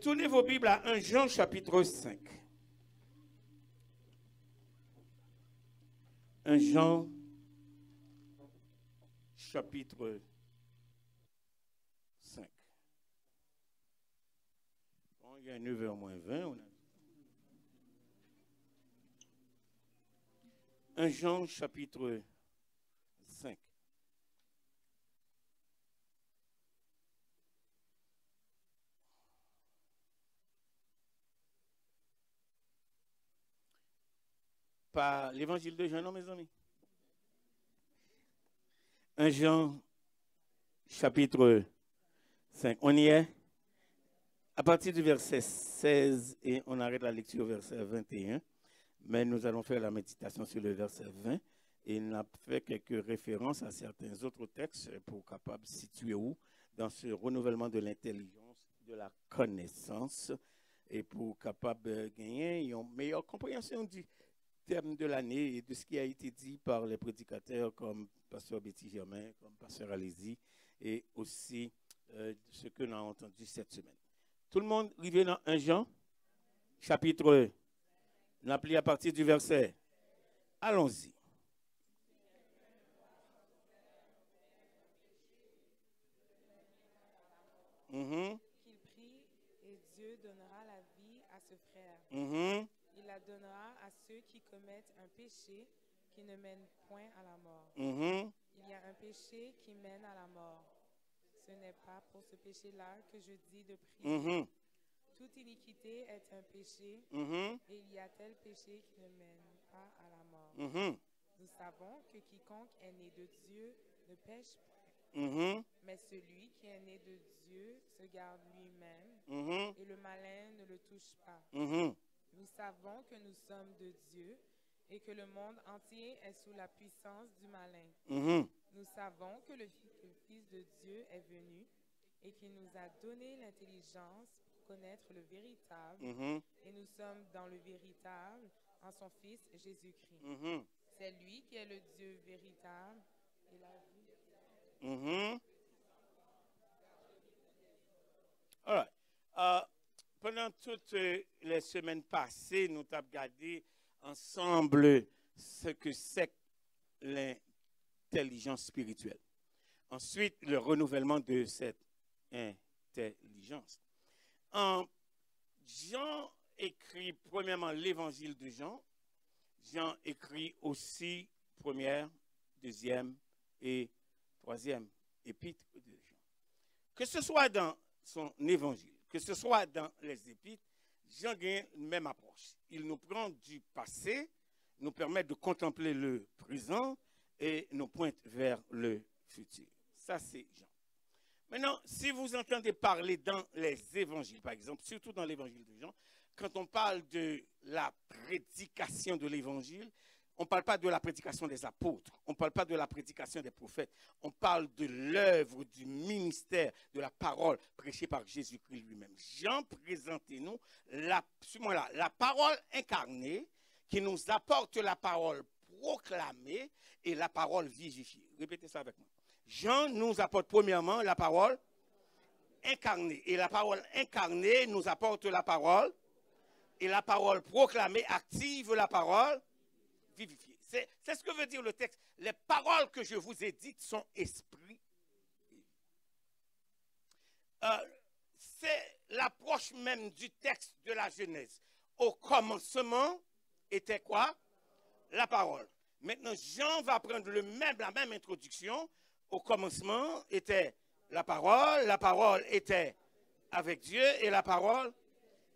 Tournez vos Bibles à 1 Jean chapitre 5. 1 Jean chapitre 5. Bon, il y a 9h moins 20. On a... 1 Jean chapitre 5. Par l'évangile de Jean, non, mes amis? 1 Jean, chapitre 5. On y est? À partir du verset 16, et on arrête la lecture au verset 21, mais nous allons faire la méditation sur le verset 20, et on a fait quelques références à certains autres textes pour capable situer où dans ce renouvellement de l'intelligence, de la connaissance, et pour capable gagner une meilleure compréhension du terme de l'année et de ce qui a été dit par les prédicateurs comme Pasteur Betty Germain, comme Pasteur Alési, et aussi ce que l'on a entendu cette semaine. Tout le monde arrivé dans 1 Jean, chapitre, on a appelé à partir du verset. Allons-y. Qu'il prie et Dieu donnera la vie à ce frère. Il la donnera à ceux qui commettent un péché qui ne mène point à la mort. Il y a un péché qui mène à la mort. Ce n'est pas pour ce péché-là que je dis de prier. Toute iniquité est un péché, et il y a tel péché qui ne mène pas à la mort. Nous savons que quiconque est né de Dieu ne pêche point. Mais celui qui est né de Dieu se garde lui-même, et le malin ne le touche pas. Nous savons que nous sommes de Dieu et que le monde entier est sous la puissance du malin. Nous savons que le Fils de Dieu est venu et qu'il nous a donné l'intelligence pour connaître le véritable, et nous sommes dans le véritable en son Fils Jésus-Christ. C'est lui qui est le Dieu véritable et la vie. All right. Pendant toutes les semaines passées, nous avons regardé ensemble ce que c'est l'intelligence spirituelle. Ensuite, le renouvellement de cette intelligence. Jean écrit premièrement l'évangile de Jean. Jean écrit aussi première, deuxième et troisième épître de Jean. Que ce soit dans son évangile, que ce soit dans les épîtres, Jean a une même approche. Il nous prend du passé, nous permet de contempler le présent et nous pointe vers le futur. Ça, c'est Jean. Maintenant, si vous entendez parler dans les évangiles, par exemple, surtout dans l'évangile de Jean, quand on parle de la prédication de l'évangile, on ne parle pas de la prédication des apôtres, on ne parle pas de la prédication des prophètes, on parle de l'œuvre, du ministère, de la parole prêchée par Jésus-Christ lui-même. Jean présente-nous la parole incarnée qui nous apporte la parole proclamée et la parole vivifiée. Répétez ça avec moi. Jean nous apporte premièrement la parole incarnée, et la parole incarnée nous apporte la parole, et la parole proclamée active la parole vivifiée. C'est ce que veut dire le texte. Les paroles que je vous ai dites sont esprit. C'est l'approche même du texte de la Genèse. Au commencement était quoi? La parole. Maintenant, Jean va prendre la même introduction. Au commencement était la parole était avec Dieu et la parole.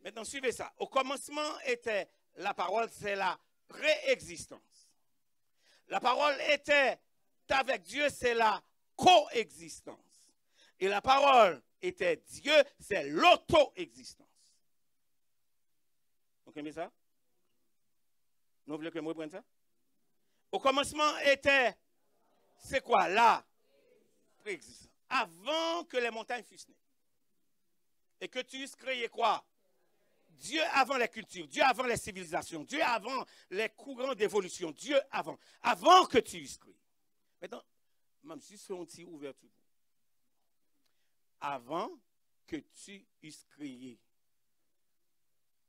Maintenant, suivez ça. Au commencement était la parole, c'est la préexistence. La parole était avec Dieu, c'est la coexistence. Et la parole était Dieu, c'est l'auto-existence. Vous comprenez ça? Vous voulez que moi prenne ça? Au commencement était, c'est quoi? La préexistence. Avant que les montagnes fussent nées. Et que tu eusses créé quoi? Dieu avant les cultures, Dieu avant les civilisations, Dieu avant les courants d'évolution, Dieu avant que tu eusses créé. Maintenant, même si c'est un petit ouverture. Avant que tu eusses créé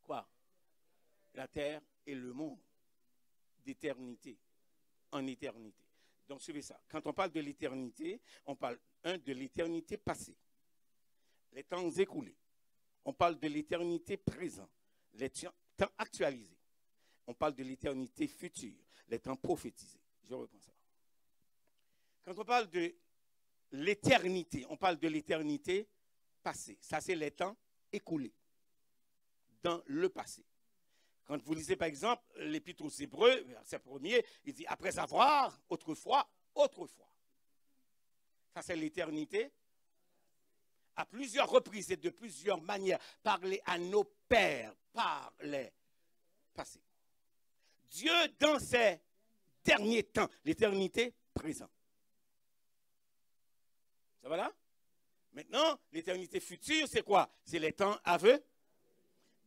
quoi? La terre et le monde d'éternité, en éternité. Donc, suivez ça. Quand on parle de l'éternité, on parle, de l'éternité passée, les temps écoulés. On parle de l'éternité présente, les temps actualisés. On parle de l'éternité future, les temps prophétisés. Je reprends ça. Quand on parle de l'éternité, on parle de l'éternité passée. Ça, c'est les temps écoulés dans le passé. Quand vous lisez, par exemple, l'Épître aux Hébreux, verset 1er, il dit « Après avoir, autrefois. » Ça, c'est l'éternité. À plusieurs reprises et de plusieurs manières, parler à nos pères par les passés. Dieu, dans ces derniers temps, l'éternité présente. Ça va là? Maintenant, l'éternité future, c'est quoi? C'est les temps à venir.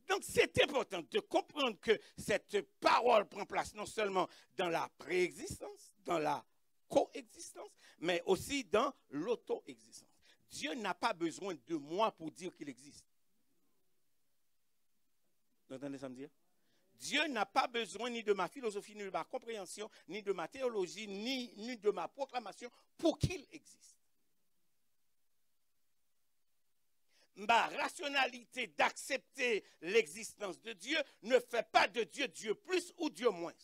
Donc, c'est important de comprendre que cette parole prend place non seulement dans la préexistence, dans la coexistence, mais aussi dans l'auto-existence. Dieu n'a pas besoin de moi pour dire qu'il existe. Vous entendez ça me dire? Dieu n'a pas besoin ni de ma philosophie, ni de ma compréhension, ni de ma théologie, ni de ma proclamation pour qu'il existe. Ma rationalité d'accepter l'existence de Dieu ne fait pas de Dieu Dieu plus ou Dieu moins.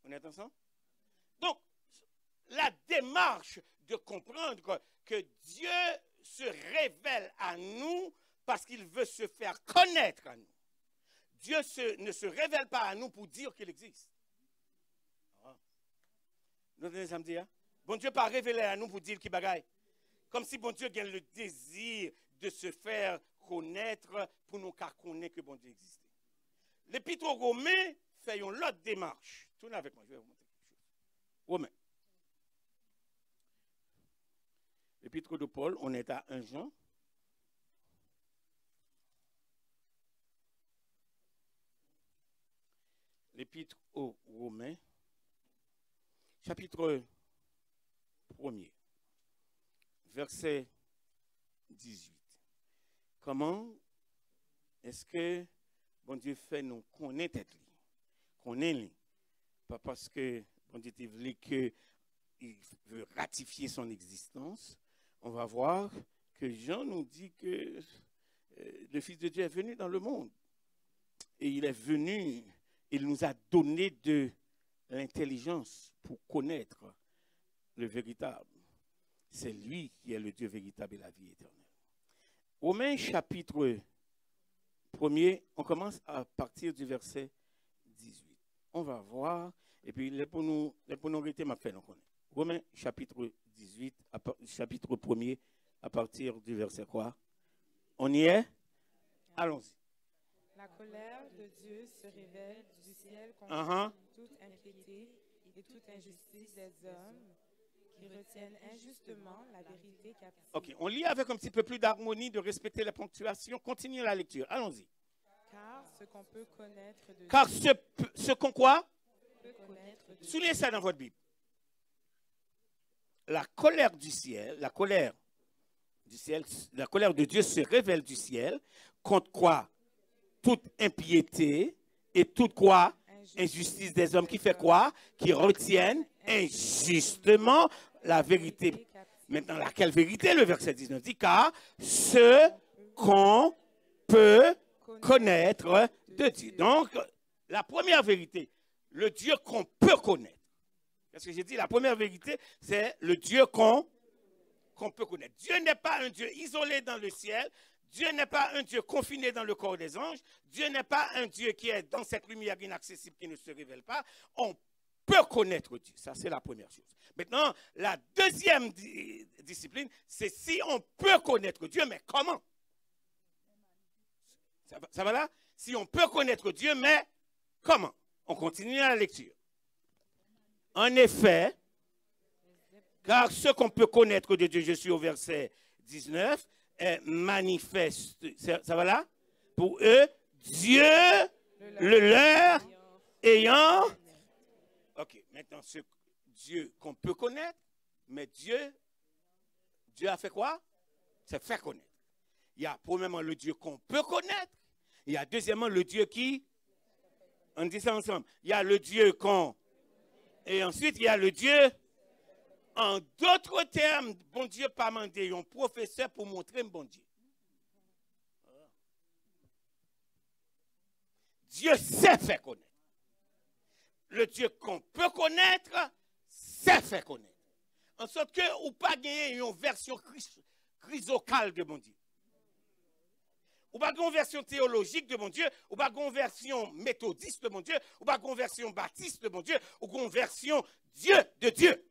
On est ensemble? Donc, la démarche de comprendre que Dieu se révèle à nous parce qu'il veut se faire connaître à nous. Dieu ne se révèle pas à nous pour dire qu'il existe. Vous entendez ça me dire? Bon Dieu pas révélé à nous pour dire qu'il bagaille. Comme si bon Dieu a le désir de se faire connaître pour nous connaître que bon Dieu existe. L'Épître aux Romains fait une autre démarche. Tournez avec moi, je vais vous montrer quelque chose. Romains. L'Épître de Paul, on est à 1 Jean. L'Épître aux Romains, chapitre 1er, verset 18. Comment est-ce que bon Dieu fait nous connaître lui, connaître lui, pas parce que bon Dieu voulait qu'il veut ratifier son existence. On va voir que Jean nous dit que le Fils de Dieu est venu dans le monde et il est venu, il nous a donné de l'intelligence pour connaître le véritable. C'est lui qui est le Dieu véritable et la vie éternelle. Romains chapitre 1er, on commence à partir du verset 18. On va voir, et puis les pour nous arrêter m'a fait nous connaître. Romains chapitre 18, chapitre 1er, à partir du verset quoi? On y est? Allons-y. La colère de Dieu se révèle du ciel contre toute impiété et toute injustice des hommes qui retiennent injustement la vérité captive. Ok, on lit avec un petit peu plus d'harmonie, de respecter la ponctuation. Continuez la lecture. Allons-y. Car ce qu'on peut connaître de Car Dieu, ce qu'on quoi? peut connaître de Soulignez ça dans votre Bible. La colère du ciel, la colère de Dieu se révèle du ciel contre quoi? Toute impiété et toute quoi? Injustice des hommes qui fait quoi? Qui retiennent injustement la vérité. Maintenant, laquelle vérité? Le verset 19 dit, car ce qu'on peut connaître de Dieu. Donc, la première vérité, le Dieu qu'on peut connaître. Parce que j'ai dit, la première vérité, c'est le Dieu qu'on peut connaître. Dieu n'est pas un Dieu isolé dans le ciel. Dieu n'est pas un Dieu confiné dans le corps des anges. Dieu n'est pas un Dieu qui est dans cette lumière inaccessible qui ne se révèle pas. On peut connaître Dieu. Ça, c'est la première chose. Maintenant, la deuxième discipline, c'est si on peut connaître Dieu, mais comment? Ça va là? Si on peut connaître Dieu, mais comment? On continue la lecture. En effet, car ce qu'on peut connaître de Dieu, je suis au verset 19, est manifeste. Ça va là? Pour eux, Dieu, le leur ayant. Ok, maintenant, ce Dieu qu'on peut connaître, mais Dieu a fait quoi? C'est fait connaître. Il y a premièrement le Dieu qu'on peut connaître. Il y a deuxièmement le Dieu qui... On dit ça ensemble. Il y a le Dieu qu'on... Et ensuite, il y a le Dieu... En d'autres termes, bon Dieu pas mandé un professeur pour montrer un bon Dieu. Dieu sait faire connaître. Le Dieu qu'on peut connaître, sait faire connaître. En sorte que ou pas gagner une version chrysocale de mon Dieu. Ou pas une version théologique de mon Dieu, ou pas une version méthodiste de mon Dieu, ou pas une version baptiste de mon Dieu, ou une version Dieu de Dieu.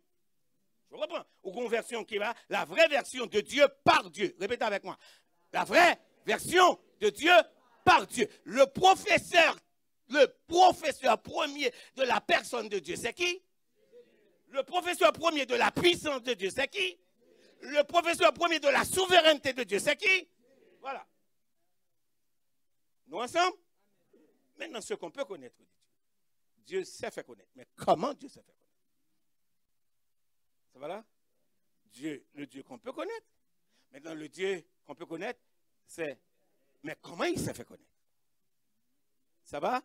Je reprends. Ou une version qui va, la vraie version de Dieu par Dieu. Répétez avec moi. La vraie version de Dieu par Dieu. Le professeur premier de la personne de Dieu, c'est qui? Le professeur premier de la puissance de Dieu, c'est qui? Le professeur premier de la souveraineté de Dieu, c'est qui? Voilà. Nous ensemble? Maintenant, ce qu'on peut connaître de Dieu. Dieu sait faire connaître. Mais comment Dieu sait faire connaître? Ça va là? Dieu, le Dieu qu'on peut connaître. Maintenant, le Dieu qu'on peut connaître, c'est... Mais comment il s'est fait connaître? Ça va?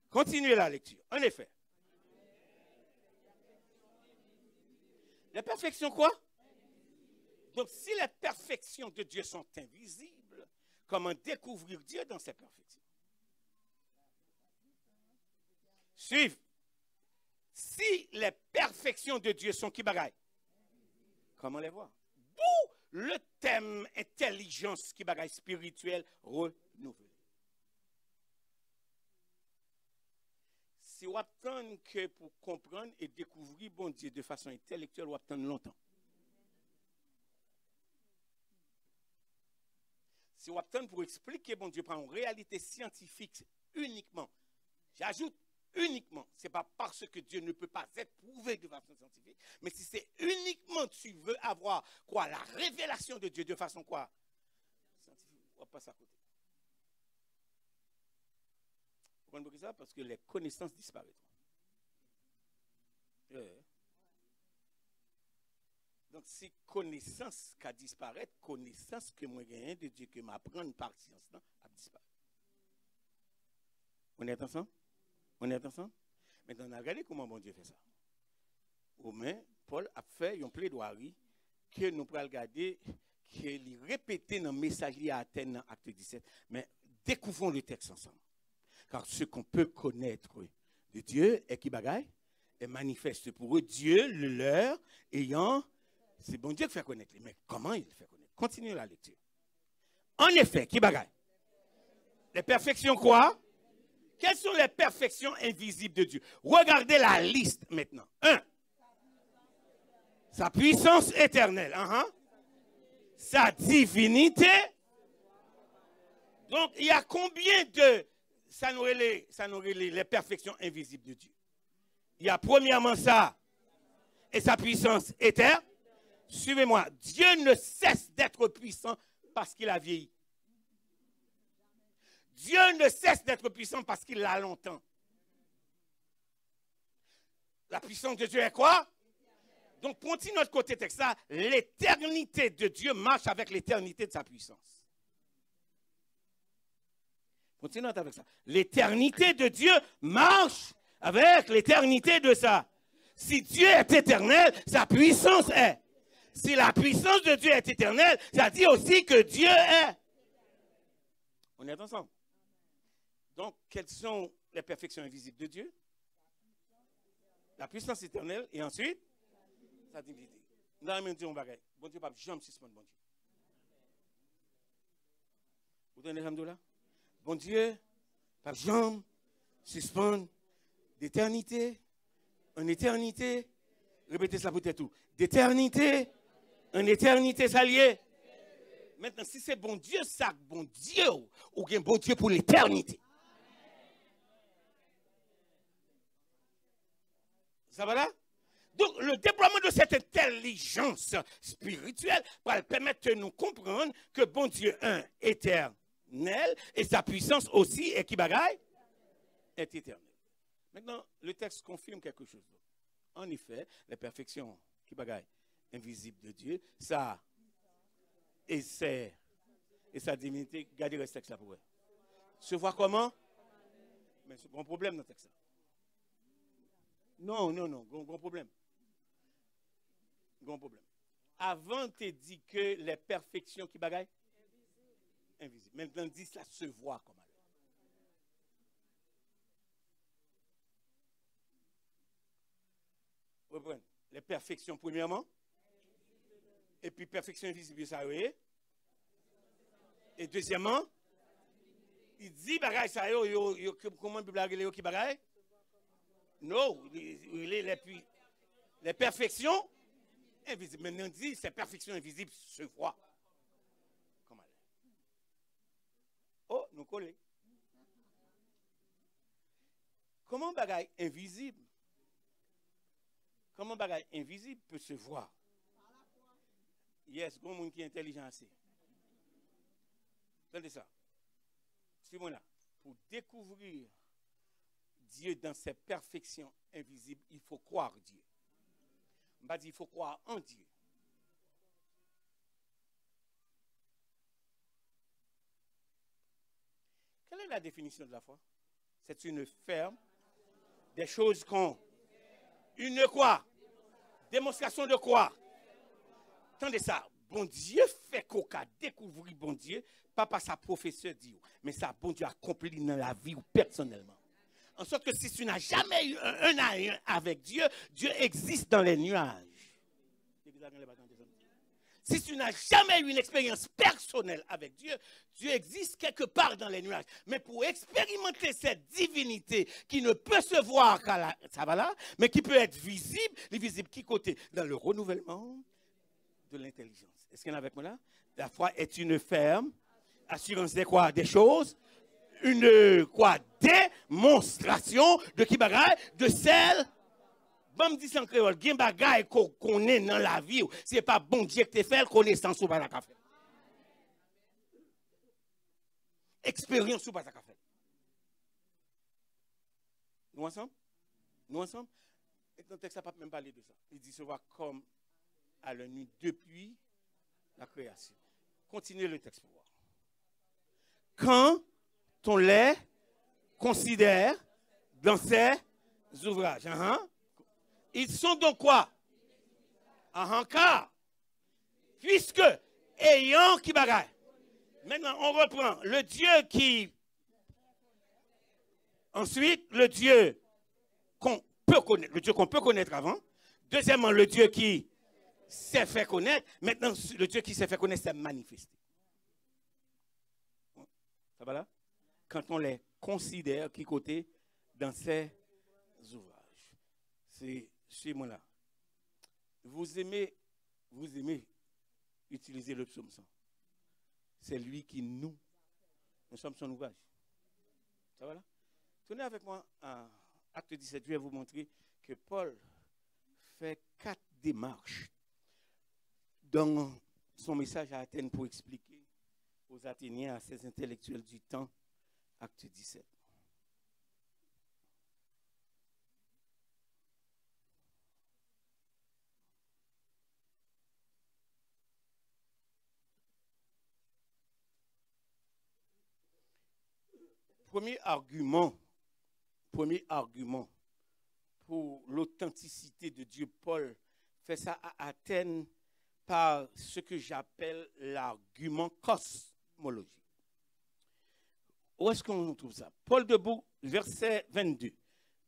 Continuez la lecture. En effet. Les perfections quoi? Donc, si les perfections de Dieu sont invisibles, comment découvrir Dieu dans ses perfections? Suivez. Si les perfections de Dieu sont qui bagaille? Comment les voir? D'où le thème intelligence qui bagaille spirituelle renouvelée. Si vous attendez que pour comprendre et découvrir bon Dieu de façon intellectuelle, vous attendez longtemps. Si vous attendez pour expliquer bon Dieu par une réalité scientifique uniquement, j'ajoute uniquement, ce n'est pas parce que Dieu ne peut pas être prouvé de façon scientifique, mais si c'est uniquement tu veux avoir quoi, la révélation de Dieu de façon quoi? Scientifique, on va passer à côté. Vous comprenez ça? Parce que les connaissances disparaîtront. Donc, si connaissance qui disparaît, connaissance que moi gagne de Dieu que m'apprendre par science, a disparu. On est ensemble? On est ensemble? Maintenant, on a regardé comment bon Dieu fait ça. Au moins, Paul a fait une plaidoirie que nous pourrons regarder, qu'il répétait dans le message à Athènes dans Acte 17. Mais découvrons le texte ensemble. Car ce qu'on peut connaître de Dieu est qui bagaille? Est manifeste pour eux. Dieu, le leur, ayant... C'est bon Dieu qui fait connaître. Mais comment il fait connaître? Continuez la lecture. En effet, qui bagaille? Les perfections quoi? Quelles sont les perfections invisibles de Dieu? Regardez la liste maintenant. 1. Sa puissance éternelle. Sa divinité. Donc, il y a combien de... Ça nous relève les perfections invisibles de Dieu. Il y a premièrement ça. Et sa puissance éternelle. Suivez-moi. Dieu ne cesse d'être puissant parce qu'il a vieilli. Dieu ne cesse d'être puissant parce qu'il l'a longtemps. La puissance de Dieu est quoi? Donc, continue notre côté texte là. L'éternité de Dieu marche avec l'éternité de sa puissance. Continuons avec ça. L'éternité de Dieu marche avec l'éternité de ça. Si Dieu est éternel, sa puissance est. Si la puissance de Dieu est éternelle, ça dit aussi que Dieu est. On est ensemble. Donc, quelles sont les perfections invisibles de Dieu? La puissance éternelle et ensuite, sa divinité. Nous allons dire un bagage. Bon Dieu, pas jamais suspendre bon Dieu. Vous tenez le là? Bon Dieu, pas jamais suspendre d'éternité en éternité. Répétez ça peut-être tout. D'éternité en éternité, ça lié. Maintenant, si c'est bon Dieu, ça bon Dieu, ou bien bon Dieu pour l'éternité. Ça va là? Donc, le déploiement de cette intelligence spirituelle va permettre de nous comprendre que bon Dieu, éternel, et sa puissance aussi, est qui bagaille? Est éternelle. Maintenant, le texte confirme quelque chose d'autre. En effet, les perfections qui bagaille invisibles de Dieu, ça, et c'est et sa divinité. Gardez le texte là pour eux. Se voir comment? Mais c'est un problème dans le texte. Non, gros problème. Gros problème. Avant, tu dit que les perfections qui bagaillent? Invisibles. Maintenant, dit ça se voit comme alors. Reprenez. Les perfections, premièrement. Et puis, perfection invisible, ça oui. Et deuxièmement, il dit bagaille ça comment Bible a qui bagaille? Non, les perfections invisibles. Maintenant, il dit ces perfections invisibles se voient. Comment? Oh, nous collons. Comment bagaille invisible? Comment bagaille invisible peut se voir? Yes, il y a un monde qui est intelligent assez. Attendez ça. Suivez-moi là. Pour découvrir Dieu dans ses perfections invisibles, il faut croire Dieu. On va dire il faut croire en Dieu. Quelle est la définition de la foi? C'est une ferme, des choses qu'on... Une quoi? Démonstration de quoi? Attendez ça. Bon Dieu fait qu'on a découvert bon Dieu, pas par sa professeur dit, mais ça bon Dieu accompli dans la vie ou personnellement. En sorte que si tu n'as jamais eu un à un avec Dieu, Dieu existe dans les nuages. Si tu n'as jamais eu une expérience personnelle avec Dieu, Dieu existe quelque part dans les nuages. Mais pour expérimenter cette divinité qui ne peut se voir qu'à la, ça va là, mais qui peut être visible, les visibles qui côté? Dans le renouvellement de l'intelligence. Est-ce qu'il y en a avec moi là? La foi est une ferme assurance de quoi? Des choses. Une quoi? Démonstration de qui bagaille? De celle. Bon, me dit en créole, gen bagaille qu'on est dans la vie, c'est pas bon Dieu que tu fait, connaissance ou pas la café. Expérience ou pas la café. Nous ensemble? Nous ensemble? Et dans le texte, ça ne peut même parler de ça. Il dit se voir comme à la nuit depuis la création. Continuez le texte pour voir. Quand on les considère dans ces ouvrages, ils sont donc quoi? Car, puisque ayant qui bagaille. Maintenant, on reprend le Dieu qui. Ensuite, le Dieu qu'on peut connaître, le Dieu qu'on peut connaître avant. Deuxièmement, le Dieu qui s'est fait connaître. Maintenant, le Dieu qui s'est fait connaître s'est manifesté. Ça va là? Quand on les considère, qui côté dans ces ouvrages. C'est chez moi là. Vous aimez utiliser le psaume 100. C'est lui qui nous sommes son ouvrage. Ça va là? Tenez avec moi à Acte 17, je vais vous montrer que Paul fait 4 démarches dans son message à Athènes pour expliquer aux Athéniens, à ces intellectuels du temps, Acte 17. Premier argument pour l'authenticité de Dieu, Paul fait ça à Athènes par ce que j'appelle l'argument cosmologique. Où est-ce qu'on trouve ça? Paul debout, verset 22.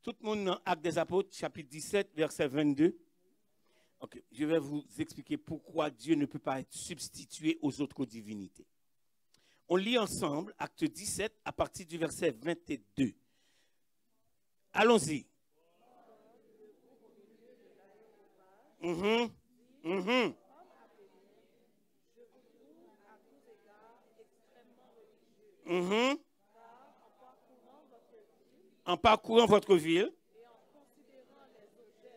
Tout le monde dans Actes des Apôtres, chapitre 17, verset 22. Ok, je vais vous expliquer pourquoi Dieu ne peut pas être substitué aux autres divinités. On lit ensemble Acte 17 à partir du verset 22. Allons-y. En parcourant votre ville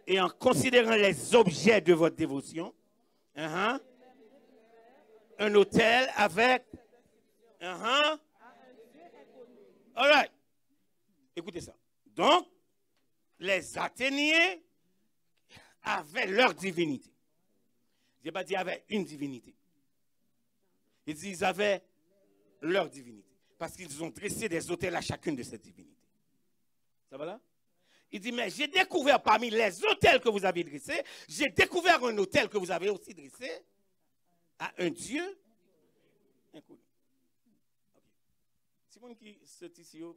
et en considérant les objets de votre dévotion, un autel avec all right. Écoutez ça. Donc, les Athéniens avaient leur divinité. Je n'ai pas dit avaient une divinité. Ils avaient leur divinité. Parce qu'ils ont dressé des autels à chacune de ces divinités. Ça va là? Il dit, mais j'ai découvert parmi les autels que vous avez dressés, j'ai découvert un autel que vous avez aussi dressé à un Dieu inconnu. Si vous qui sont ici, on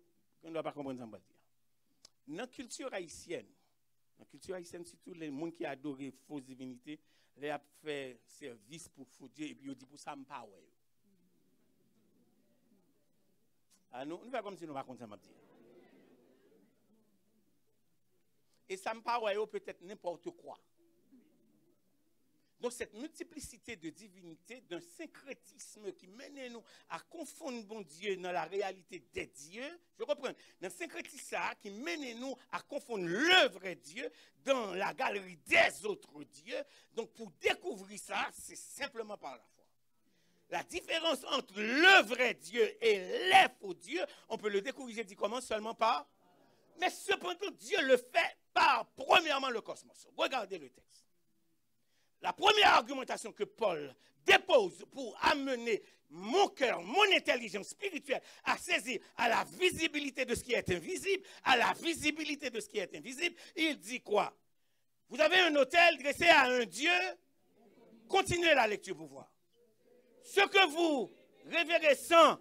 ne doit pas comprendre ça, on va dire. Dans la culture haïtienne, surtout les gens qui adorent les fausses divinités, ils ont fait service pour faux Dieu et puis ils disent pour ça, je ne sais pas. Nous ne faisons pas comme si nous ne comprenions pas ça, dire. Et ça me paraît peut-être n'importe quoi. Donc cette multiplicité de divinités, d'un syncrétisme qui mène nous à confondre bon Dieu dans la réalité des dieux, je reprends, dans syncrétisme qui mène nous à confondre le vrai Dieu dans la galerie des autres dieux. Donc pour découvrir ça, c'est simplement par la foi. La différence entre le vrai Dieu et les faux dieux, on peut le découvrir, j'ai dit comment, seulement par... Mais cependant, Dieu le fait par, premièrement, le cosmos. Regardez le texte. La première argumentation que Paul dépose pour amener mon cœur, mon intelligence spirituelle à saisir à la visibilité de ce qui est invisible, à la visibilité de ce qui est invisible, il dit quoi? Vous avez un autel dressé à un Dieu, continuez la lecture pour voir. Ce que vous révérez sans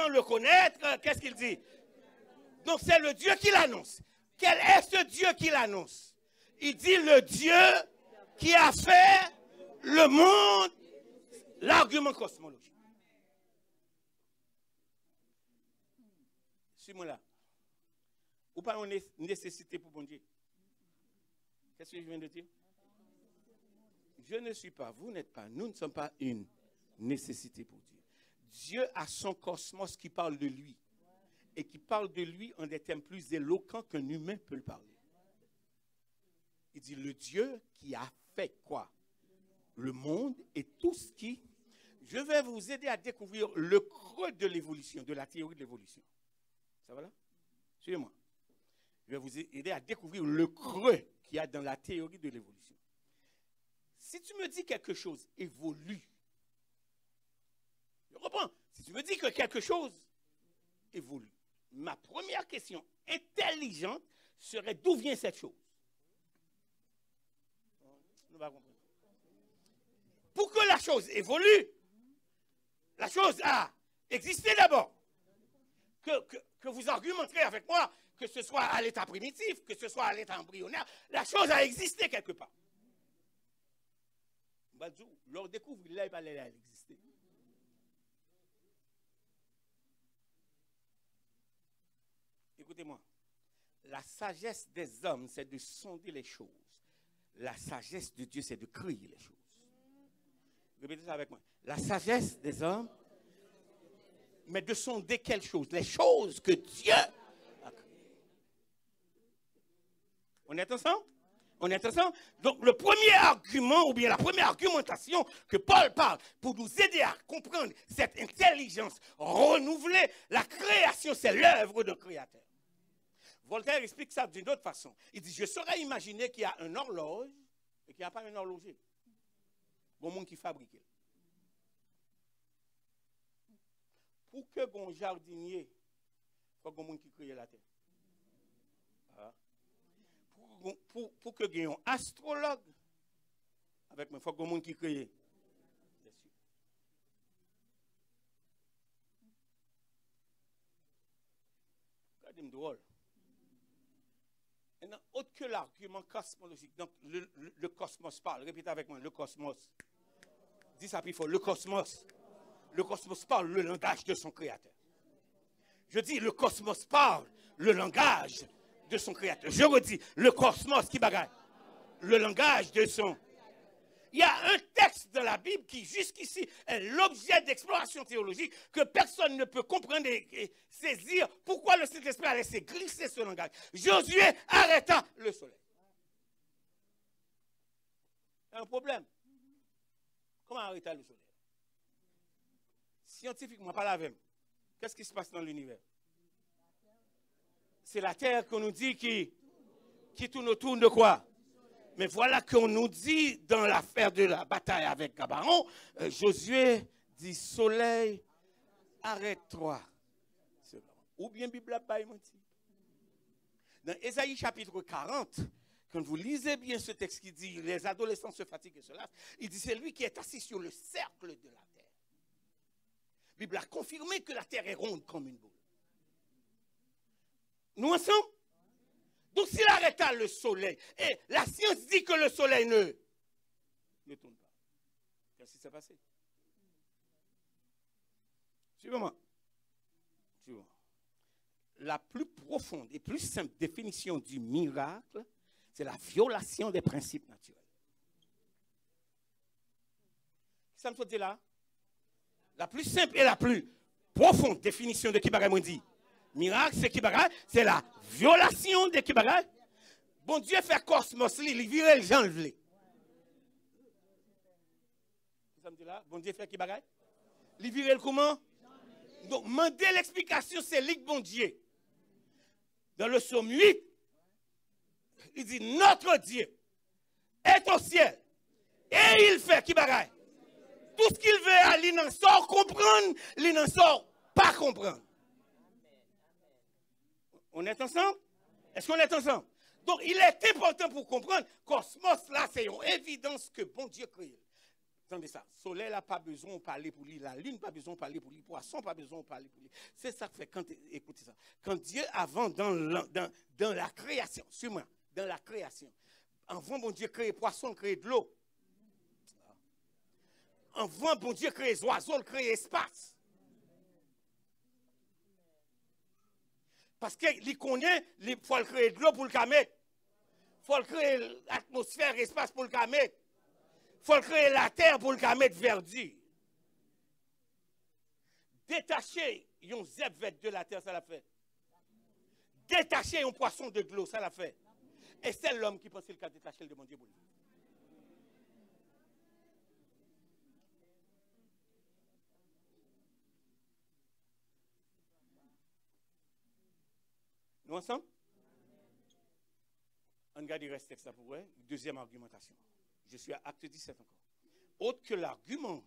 le connaître, qu'est-ce qu'il dit? Donc c'est le Dieu qui l'annonce. Quel est ce Dieu qui l'annonce? Il dit le Dieu qui a fait le monde, l'argument cosmologique. Suis-moi là. Ou pas une nécessité pour bon Dieu? Qu'est-ce que je viens de dire? Je ne suis pas, vous n'êtes pas, nous ne sommes pas une nécessité pour Dieu. Dieu a son cosmos qui parle de lui. Et qui parle de lui en des termes plus éloquents qu'un humain peut le parler. Il dit le Dieu qui a fait quoi? Le monde et tout ce qui... Je vais vous aider à découvrir le creux de l'évolution, de la théorie de l'évolution. Ça va là? Suivez-moi. Je vais vous aider à découvrir le creux qu'il y a dans la théorie de l'évolution. Si tu me dis quelque chose évolue, je reprends. Si tu me dis que quelque chose évolue, ma première question intelligente serait d'où vient cette chose? Nous va comprendre. Pour que la chose évolue, la chose a existé d'abord. Que vous argumenterez avec moi, que ce soit à l'état primitif, que ce soit à l'état embryonnaire, la chose a existé quelque part. L'on découvre, il n'a pas l'air à exister. Écoutez-moi, la sagesse des hommes, c'est de sonder les choses. La sagesse de Dieu, c'est de créer les choses. Répétez ça avec moi. La sagesse des hommes, mais de sonder quelles choses? Les choses que Dieu a créées. On est ensemble? On est ensemble? Donc le premier argument, ou bien la première argumentation que Paul parle pour nous aider à comprendre cette intelligence renouvelée, la création, c'est l'œuvre d'un créateur. Voltaire explique ça d'une autre façon. Il dit, je saurais imaginer qu'il y a une horloge et qu'il n'y a pas un horloger. Bon monde qui fabrique. Pour que bon jardinier, il faut que bon monde qui crée la terre. Ah. Pour que bon astrologue, avec moi, il faut que bon monde qui crée. Regardez-moi drôle. Maintenant, autre que l'argument cosmologique, donc le cosmos parle, répétez avec moi, le cosmos. Dis ça plus fort, le cosmos. Le cosmos parle le langage de son créateur. Je dis, le cosmos parle le langage de son créateur. Je redis, le cosmos qui bagaille, le langage de son... Il y a un texte dans la Bible qui, jusqu'ici, est l'objet d'exploration théologique que personne ne peut comprendre et saisir pourquoi le Saint-Esprit a laissé glisser ce langage. Josué arrêta le soleil. Il y a un problème. Comment arrêter le soleil? Scientifiquement, pas la même. Qu'est-ce qui se passe dans l'univers? C'est la terre qu'on nous dit qui tourne autour de quoi? Mais voilà qu'on nous dit dans l'affaire de la bataille avec Gabaon, Josué dit soleil, arrête-toi. Ou bien Bible a pas menti. Dans Ésaïe chapitre 40, quand vous lisez bien ce texte qui dit les adolescents se fatiguent et se lassent, il dit c'est lui qui est assis sur le cercle de la terre. La Bible a confirmé que la terre est ronde comme une boule. Nous ensemble? Donc s'il arrêta le soleil, et la science dit que le soleil ne tourne pas. Qu'est-ce qui s'est passé? Suivez-moi. Suivez-moi. La plus profonde et plus simple définition du miracle, c'est la violation des principes naturels. Ça me dit là? La plus simple et la plus profonde définition de Kibagaï dit. Miracle, c'est Kibagaï, c'est la violation de Kibagaï. Bon Dieu fait cosmos, il vire le janvier. Ça me dit là? Bon Dieu fait Kibagaï? Il vire le comment? Donc, demander l'explication, c'est l'Ic bon Dieu. Dans le psaume 8, il dit, notre Dieu est au ciel. Et il fait, qui bagaille? Tout ce qu'il veut, il n'en sort comprendre, il n'en sort pas comprendre. On est ensemble? Est-ce qu'on est ensemble? Donc, il est important pour comprendre, cosmos, là, c'est une évidence que bon Dieu crée. Attendez ça, le soleil n'a pas besoin de parler pour lui, la lune n'a pas besoin de parler pour lui, le poisson n'a pas besoin de parler pour lui. C'est ça que fait quand, écoutez ça, quand Dieu, avant, dans la création, suis-moi, dans la création, avant, bon Dieu crée poisson, crée de l'eau. Avant, bon Dieu crée les oiseaux, crée l'espace. Parce qu'il connaît, il faut créer de l'eau pour le camet. Il faut créer l'atmosphère, l'espace pour le camet. Il faut créer la terre pour le mettre verdure. Détacher un zèbre de la terre, ça l'a fait. Détacher un poisson de l'eau, ça l'a fait. Et c'est l'homme qui pensait qu'il a détaché le demande pour lui. Nous ensemble? On regarde le reste de ça pour vous. Deuxième argumentation. Je suis à acte 17 encore. Autre que l'argument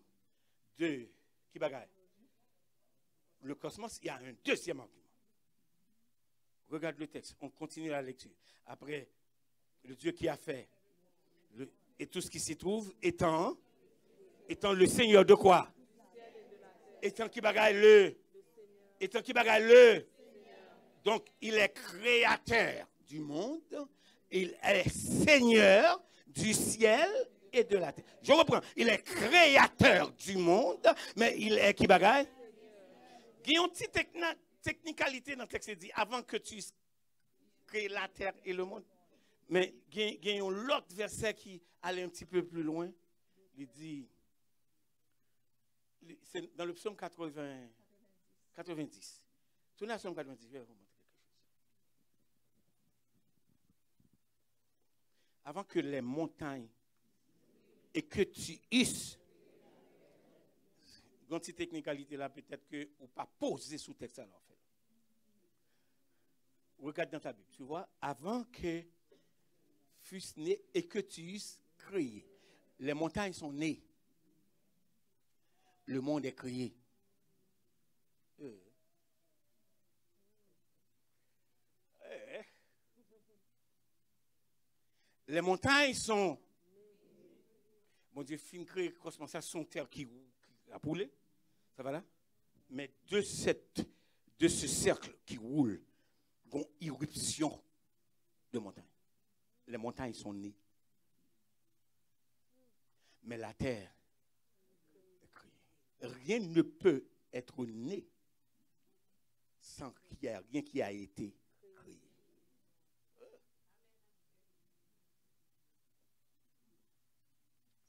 de Kibagaï, le cosmos, il y a un deuxième argument. Regarde le texte, on continue la lecture. Après, le Dieu qui a fait, et tout ce qui s'y trouve, étant le Seigneur de quoi? Étant Kibagaï le. Donc, il est créateur du monde, il est Seigneur du ciel et de la terre. Je reprends. Il est créateur du monde, mais il est qui bagaille? Il y a une petite technicalité dans le texte qui dit avant que tu crées la terre et le monde. Mais il y a un autre verset qui allait un petit peu plus loin. Il dit, c'est dans le psaume 90. Tournez à psaume 90, je vais vous montrer quelque chose. Avant que les montagnes et que tu eusses, une petite technicalité là, peut-être que ou pas poser sous texte ça en fait. Regarde dans ta Bible, tu vois, avant que fusses né et que tu eusses créé. Les montagnes sont nées. Le monde est créé. Les montagnes sont, mon Dieu, fin créé cosmos, ça sont terre qui a poulé, ça va là? Mais de ce cercle qui roule, une irruption de montagnes. Les montagnes sont nées. Mais la terre est créée. Rien ne peut être né sans qu'il y ait rien qui a été créé.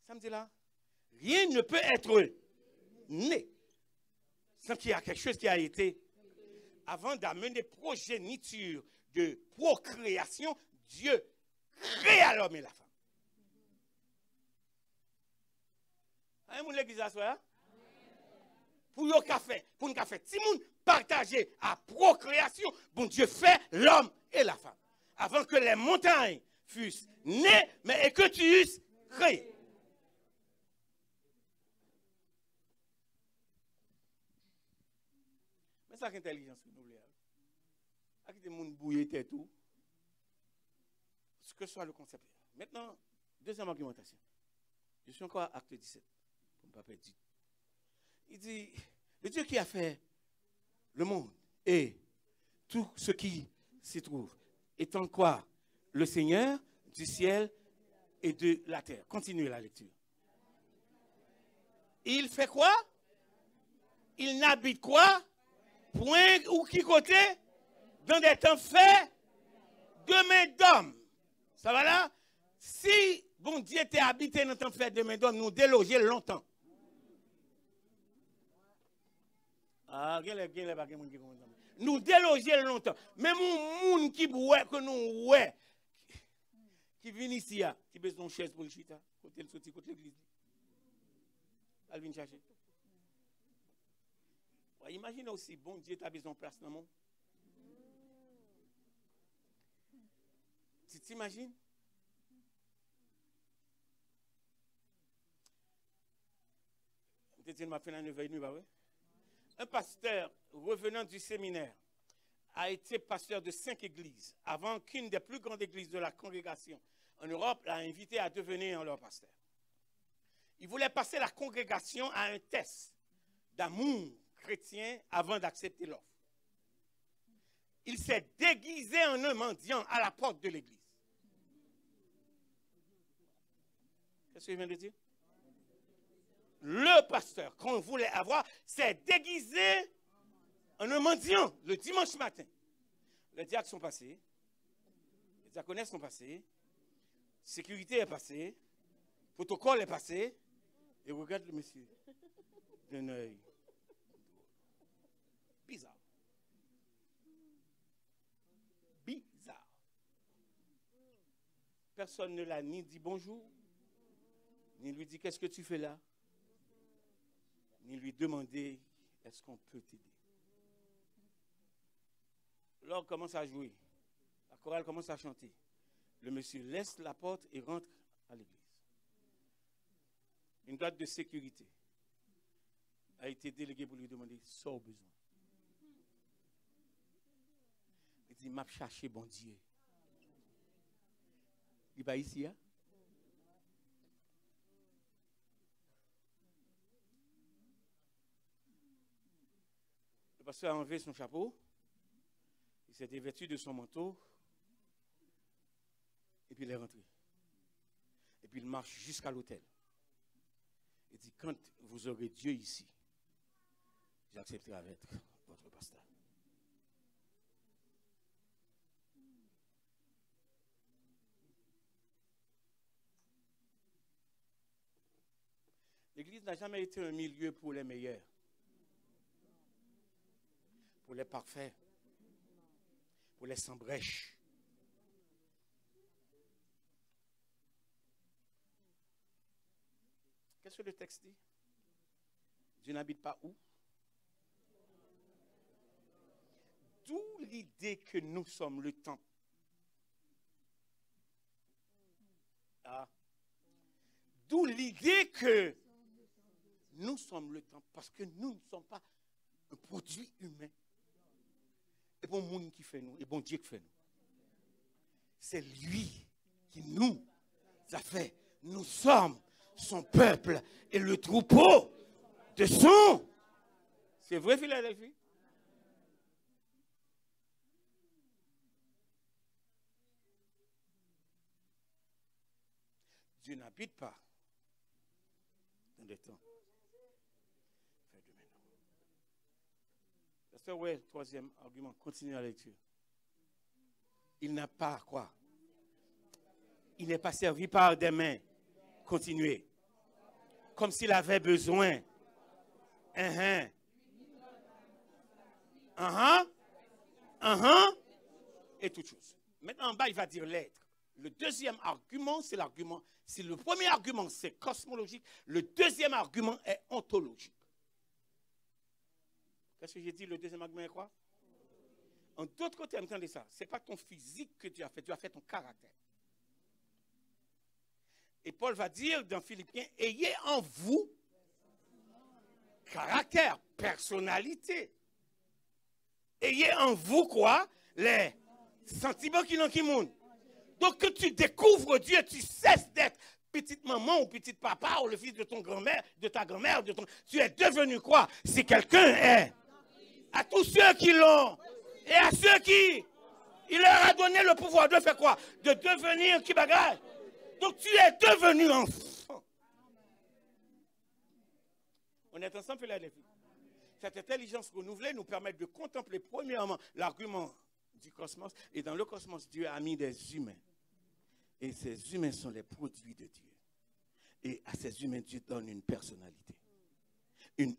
Ça me dit là, rien ne peut être né sans qu'il y ait quelque chose qui a été. Avant d'amener progéniture de procréation, Dieu créa l'homme et la femme. Vous l'église à soi? Pour le café, pour un café, si vous partagez à procréation, bon Dieu fait l'homme et la femme. Avant que les montagnes fussent nées, mais et que tu eusses créé. ça qu'intelligence nous voulons. À qui des gens bouillent tête tout. Ce que soit le concept. Maintenant, deuxième argumentation. Je suis encore à acte 17. Pour ne pas perdre. Il dit, le Dieu qui a fait le monde et tout ce qui s'y trouve, étant quoi? Le Seigneur du ciel et de la terre. Continuez la lecture. Il fait quoi? Il n'habite quoi? Point ou qui côté? Dans des temps faits de main d'homme. Ça va là? Si bon Dieu était habité dans des temps faits de main d'homme, nous déloger longtemps. Ah, nous déloger longtemps. Même un monde qui bouait que nous ouais qui vient ici qui besoin de chaise pour le chita, côté le sorti côté l'église. Elle vient chercher. Imaginez aussi bon Dieu t'a besoin de place dans le monde. Tu t'imagines? Tu m'a fait la 9h30, bah ouais. Un pasteur revenant du séminaire a été pasteur de 5 églises avant qu'une des plus grandes églises de la congrégation en Europe l'a invité à devenir leur pasteur. Il voulait passer la congrégation à un test d'amour chrétien avant d'accepter l'offre. Il s'est déguisé en un mendiant à la porte de l'église. Qu'est-ce que je viens de dire? Le pasteur qu'on voulait avoir s'est déguisé en un mendiant le dimanche matin. Les diacres sont passés, les diaconesses sont passés, sécurité est passée, protocole est passé, et regarde le monsieur d'un œil bizarre. Bizarre. Personne ne l'a ni dit bonjour, ni lui dit qu'est-ce que tu fais là, ni lui demander est-ce qu'on peut t'aider. L'orgue commence à jouer, la chorale commence à chanter. Le monsieur laisse la porte et rentre à l'église. Une garde de sécurité a été déléguée pour lui demander sans besoin. Il dit m'a cherché bon Dieu. Il va ici, hein? Le pasteur a enlevé son chapeau, il s'est dévêtu de son manteau, et puis il est rentré. Et puis il marche jusqu'à l'hôtel. Il dit, quand vous aurez Dieu ici, j'accepterai avec votre pasteur. L'église n'a jamais été un milieu pour les meilleurs, pour les parfaits, pour les sans brèche. Qu'est-ce que le texte dit? Dieu n'habite pas où? D'où l'idée que nous sommes le temple. Ah. D'où l'idée que nous sommes le temple. Parce que nous ne sommes pas un produit humain. Et bon monde qui fait nous, et bon Dieu qui fait nous. C'est lui qui nous a fait. Nous sommes son peuple et le troupeau de son. C'est vrai, Philadelphie? Dieu n'habite pas dans des temps. Pasteur, ouais, troisième argument, continue la lecture. Il n'a pas quoi? Il n'est pas servi par des mains. Continuez. Comme s'il avait besoin. Et toute chose. Maintenant, en bas, il va dire l'être. Le deuxième argument, c'est l'argument. Si le premier argument, c'est cosmologique, le deuxième argument est ontologique. Qu'est-ce que j'ai dit? Le deuxième argument est quoi? En d'autres termes, entendez ça. Ce n'est pas ton physique que tu as fait ton caractère. Et Paul va dire dans Philippiens, ayez en vous caractère, personnalité. ayez en vous quoi? Les sentiments qui n'ont qui monde. Donc, que tu découvres Dieu, tu cesses d'être petite maman ou petite papa ou le fils de ton grand-mère, de ta grand-mère, tu es devenu quoi? Si quelqu'un est. À tous ceux qui l'ont et à ceux qui, il leur a donné le pouvoir de faire quoi? De devenir qui bagaille. Donc, tu es devenu enfant. On est ensemble, là, les filles. Cette intelligence renouvelée nous permet de contempler premièrement l'argument du cosmos. Et dans le cosmos, Dieu a mis des humains. Et ces humains sont les produits de Dieu. Et à ces humains, Dieu donne une personnalité. Une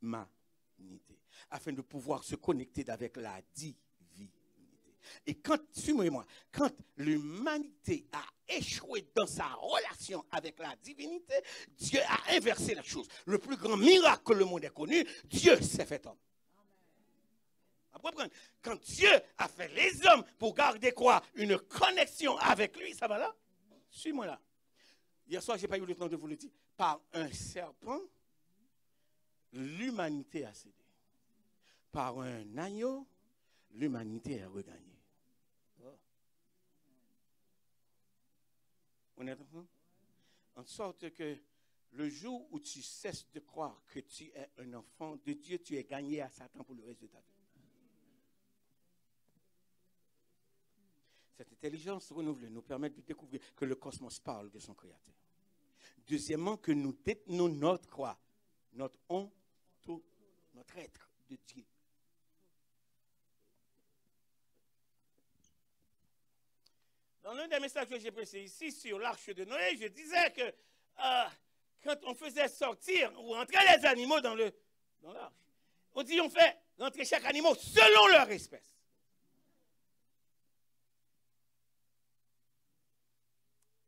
humanité. Afin de pouvoir se connecter avec la divinité. Et quand, suivez-moi, quand l'humanité a échoué dans sa relation avec la divinité, Dieu a inversé la chose. Le plus grand miracle que le monde ait connu, Dieu s'est fait homme. Quand Dieu a fait les hommes pour garder quoi? Une connexion avec lui, ça va là? Suis-moi là. Hier soir, je n'ai pas eu le temps de vous le dire. Par un serpent, l'humanité a cédé. Par un agneau, l'humanité a regagné. Oh. On est ensemble? En sorte que le jour où tu cesses de croire que tu es un enfant de Dieu, tu es gagné à Satan pour le reste de ta vie. Cette intelligence renouvelée nous permet de découvrir que le cosmos parle de son créateur. Deuxièmement, que nous détenons notre quoi? Notre notre être de Dieu. Dans l'un des messages que j'ai prêché ici sur l'arche de Noé, je disais que quand on faisait sortir ou entrer les animaux dans l'arche, on dit on fait rentrer chaque animal selon leur espèce.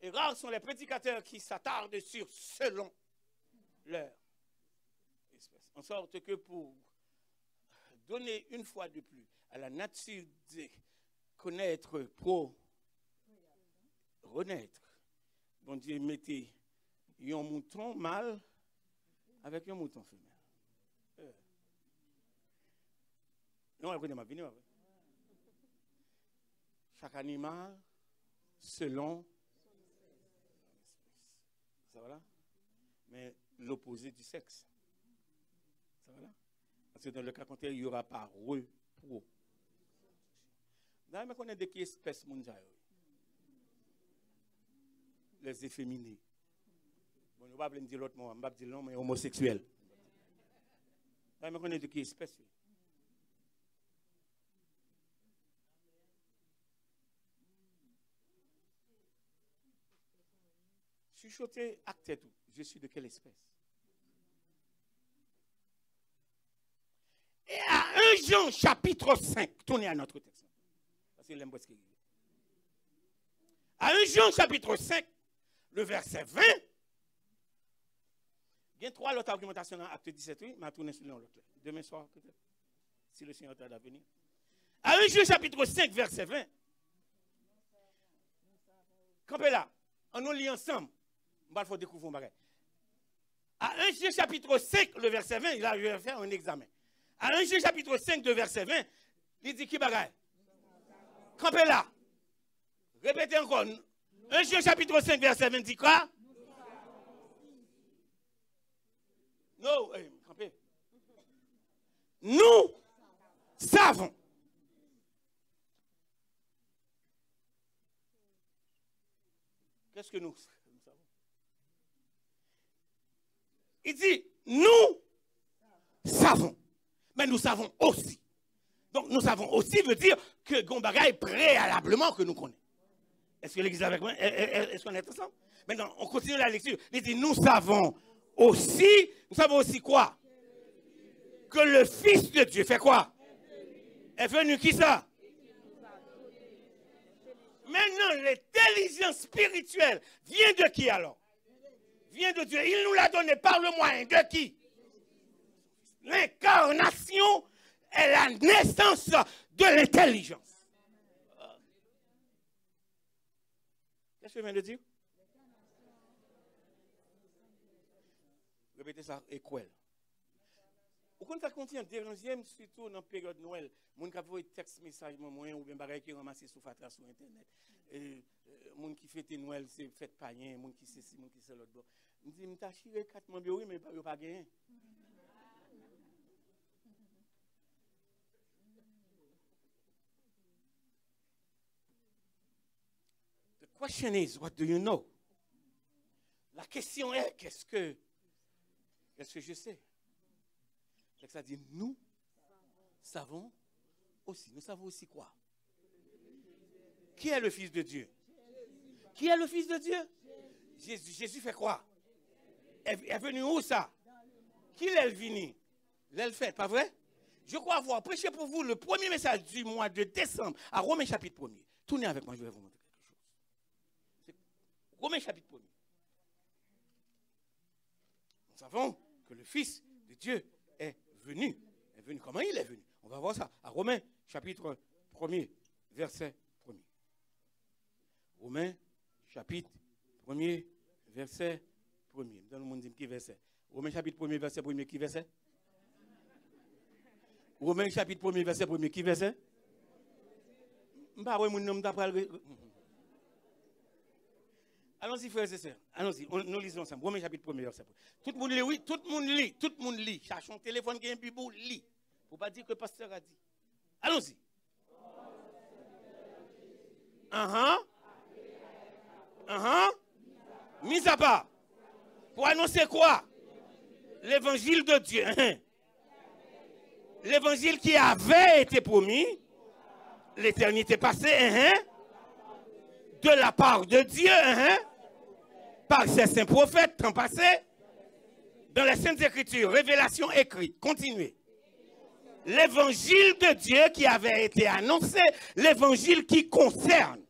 Et rares sont les prédicateurs qui s'attardent sur selon leur espèce. En sorte que pour donner une fois de plus à la nature de connaître, pour renaître, bon Dieu mettait un mouton mâle avec un mouton femelle. Non, elle ma vie. Chaque animal selon. Ça va là? Mais l'opposé du sexe. Ça va là? Parce que dans le cas contraire, il n'y aura pas repro. Dans le cas de quelle espèce mondiale? Les efféminés. Bon, on ne va pas dire l'autre mot, on va dire non, mais homosexuel. Dans le cas de quelle espèce? Chuchoter, acte tout. Je suis de quelle espèce? Et à 1 Jean chapitre 5, tournez à notre texte. Parce que l'aime ce qu'il dit. À 1 Jean chapitre 5, le verset 20, il y a 3 autres argumentations dans l'acte 17, oui, mais tournez sur l'autre. Demain soir, peut-être, si le Seigneur tarde à venir. À 1 Jean chapitre 5, verset 20, campez là, on nous lit ensemble. Il faut découvrir un bagage. À 1 Jean chapitre 5, le verset 20, là, je vais faire un examen. À 1 Jean chapitre 5, le verset 20, il dit qui bagage? Campez là. Répétez encore. 1 Jean chapitre 5, verset 20, dit quoi? Non, campez. Nous savons. Qu'est-ce que nous savons? Il dit, nous savons. Mais nous savons aussi. Donc, nous savons aussi veut dire que Gombaga est préalablement que nous connaissons. Est-ce que l'église est avec moi? Est-ce qu'on est ensemble? Maintenant, on continue la lecture. Il dit, nous savons aussi quoi? Que le Fils de Dieu fait quoi? Est venu qui ça? Maintenant, l'intelligence spirituelle vient de qui alors? Vient de Dieu. Il nous l'a donné par le moyen de qui? L'incarnation est la naissance de l'intelligence. Qu'est-ce que je viens de dire? Répétez ça, et quoi? Vous quand ça continue, dérange, surtout dans la période de Noël, les gens qui envoient texte message ou bien des qui ramassent sur Fatra sur Internet. Les gens qui fêtent Noël, c'est fête païen, les gens qui c'est ci, les gens qui c'est l'autre bord. Je dis, je suis chiré 4 mois, oui, mais ils n'ont pas gagné. The question is, what do you know? La question est, qu'est-ce que je sais? Ça dit, nous savons aussi. Nous savons aussi quoi? Qui est le Fils de Dieu? Qui est le Fils de Dieu? Jésus fait quoi? Est venu où ça? Qui est venu? L'elle fait, pas vrai? Je crois avoir prêché pour vous le premier message du mois de décembre à Romains chapitre 1er. Tournez avec moi, je vais vous montrer quelque chose. Romains chapitre 1er. Nous savons que le Fils de Dieu est venu. Comment il est venu? On va voir ça. À Romains chapitre 1er, verset 1er. Romains chapitre 1er, verset 1er. Dans le monde dit qui verset? Romains chapitre 1er, verset 1er, qui verset? Romains chapitre 1er, verset 1er, qui verset? Allons-y, frères et sœurs. Allons-y, nous lisons ensemble. Romains chapitre 1er, verset 1er. Tout le monde lit, oui, tout le monde lit, tout le monde lit. Cherche un téléphone qui est un bibou, lit. Faut pas dire que le pasteur a dit. Allons-y. Mis à part. Pour annoncer quoi? L'évangile de Dieu. L'évangile qui avait été promis, l'éternité passée, de la part de Dieu, par ses saints prophètes, temps passé, dans les Saintes Écritures, révélation écrite, continuez. L'évangile de Dieu qui avait été annoncé, l'évangile qui concerne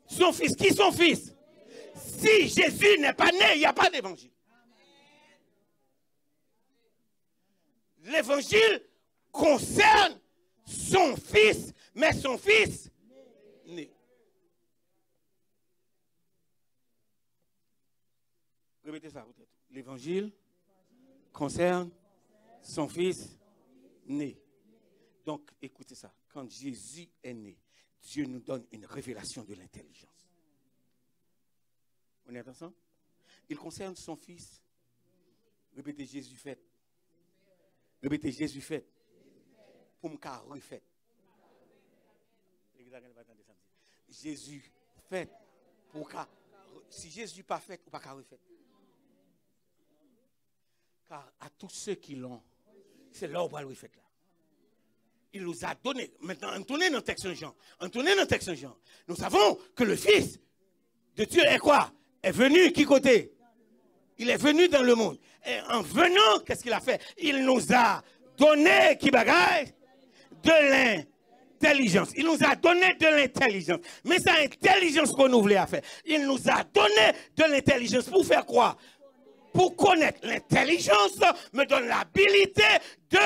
son fils. Qui son fils? Si Jésus n'est pas né, il n'y a pas d'évangile. L'évangile concerne son fils, mais son fils né. Répétez ça. L'évangile concerne son fils né. Donc, écoutez ça. Quand Jésus est né, Dieu nous donne une révélation de l'intelligence. On est ensemble? Il concerne son fils. Répétez Jésus fait. Répétez Jésus fait. Pour me refait. Jésus fait. Pour si Jésus pas fait, ou pas refait. Car à tous ceux qui l'ont, c'est là où on va le refaire là. Il nous a donné. Maintenant, on tourne dans le texte Jean. Nous savons que le Fils de Dieu est quoi? Est venu, qui côté? Il est venu dans le monde. Et en venant, qu'est-ce qu'il a fait? Il nous a donné, qui bagaille? De l'intelligence. Il nous a donné de l'intelligence. Mais c'est intelligence renouvelée à faire. Il nous a donné de l'intelligence pour faire quoi? Pour connaître. L'intelligence me donne l'habilité de...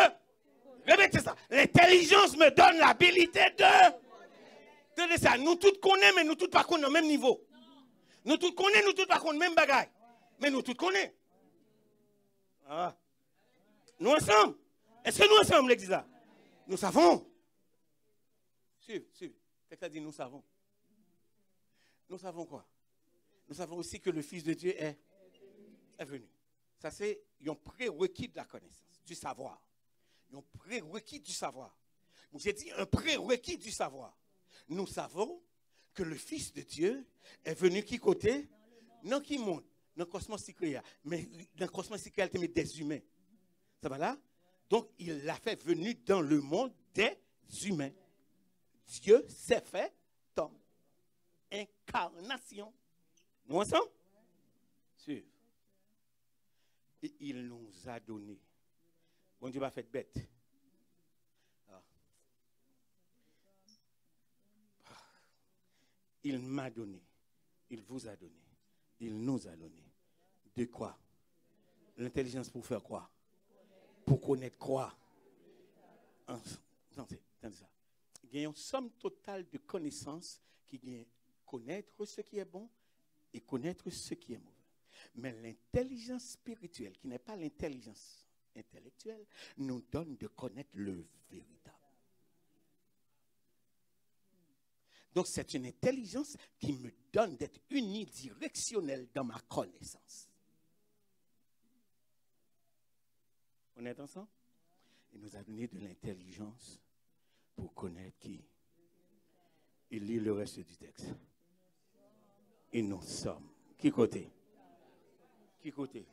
Répétez ça. L'intelligence me donne l'habilité de... Tenez ça. Nous tous connaissons, mais nous tous pas connaissons au même niveau. Nous tous connaissons, nous tous pas connaissons même bagaille. Mais nous tous connaissons. Ah. Nous ensemble. Est-ce que nous ensemble, l'église là? Nous savons. Suivez. Texte dit nous savons. Nous savons quoi? Nous savons aussi que le Fils de Dieu est venu. Ça, c'est un prérequis de la connaissance, du savoir. Un prérequis du savoir. J'ai dit un prérequis du savoir. Nous savons que le Fils de Dieu est venu qui côté? Non, qui monde? Dans le cosmos cycléa. Mais dans le cosmos cycléa, il y a des humains. Ça va là? Donc, il l'a fait venir dans le monde des humains. Dieu s'est fait homme. Incarnation. Nous ensemble? Sûr. Et il nous a donné. Bon Dieu va faire bête. Il m'a donné. Il vous a donné. Il nous a donné. De quoi? L'intelligence pour faire quoi? Pour connaître quoi? Attendez ça. Il y a une somme totale de connaissances qui vient connaître ce qui est bon et connaître ce qui est mauvais. Mais l'intelligence spirituelle, qui n'est pas l'intelligence intellectuelle nous donne de connaître le véritable. Donc c'est une intelligence qui me donne d'être unidirectionnelle dans ma connaissance. On est ensemble? Il nous a donné de l'intelligence pour connaître qui. Il lit le reste du texte. Et nous sommes. Qui côté? Qui côté?